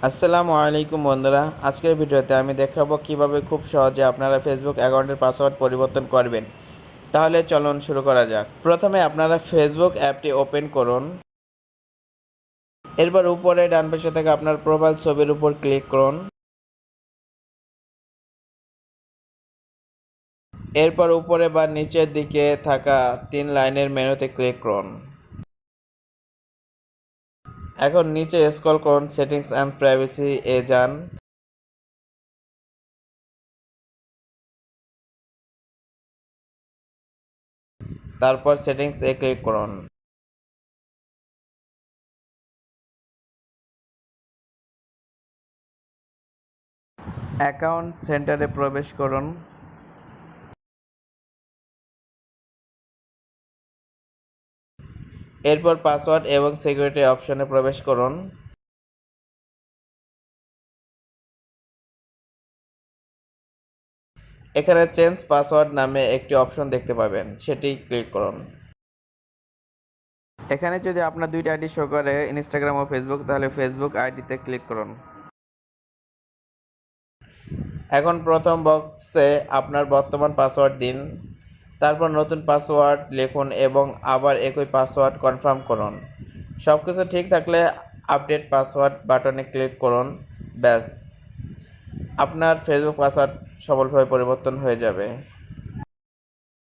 আসসালামু আলাইকুম বন্ধুরা, আজকের ভিডিওতে আমি দেখাবো কিভাবে খুব সহজে আপনারা ফেসবুক অ্যাকাউন্টের পাসওয়ার্ড পরিবর্তন করবেন। তাহলে চলুন শুরু করা যাক। প্রথমে আপনারা ফেসবুক অ্যাপটি ওপেন করুন। এরপর উপরে ডান পাশে থেকে আপনার প্রোফাইল ছবির উপর ক্লিক করুন। এরপর উপরে বা নিচের দিকে থাকা 3 লাইনের মেনুতে ক্লিক করুন। এখন নিচে স্ক্রল করুন, সেটিংস অ্যান্ড প্রাইভেসি এ যান। তারপর সেটিংস এ ক্লিক করুন। অ্যাকাউন্ট সেন্টারে প্রবেশ করুন। এরপর পাসওয়ার্ড এবং সিকিউরিটি অপশনে প্রবেশ করুন। এখানে চেঞ্জ পাসওয়ার্ড নামে একটি অপশন দেখতে পাবেন, সেটি ক্লিক করুন। এখানে যদি আপনার দুইটা আইডি শো করে, ইনস্টাগ্রাম ও ফেসবুক, তাহলে ফেসবুক আইডিতে ক্লিক করুন। এখন প্রথম বক্সে আপনার বর্তমান পাসওয়ার্ড দিন। তারপর নতুন পাসওয়ার্ড লিখুন এবং আবার একই পাসওয়ার্ড কনফার্ম করুন। সবকিছু ঠিক থাকলে আপডেট পাসওয়ার্ড বাটনে ক্লিক করুন। ব্যাস, আপনার ফেসবুক পাসওয়ার্ড সফলভাবে পরিবর্তন হয়ে যাবে।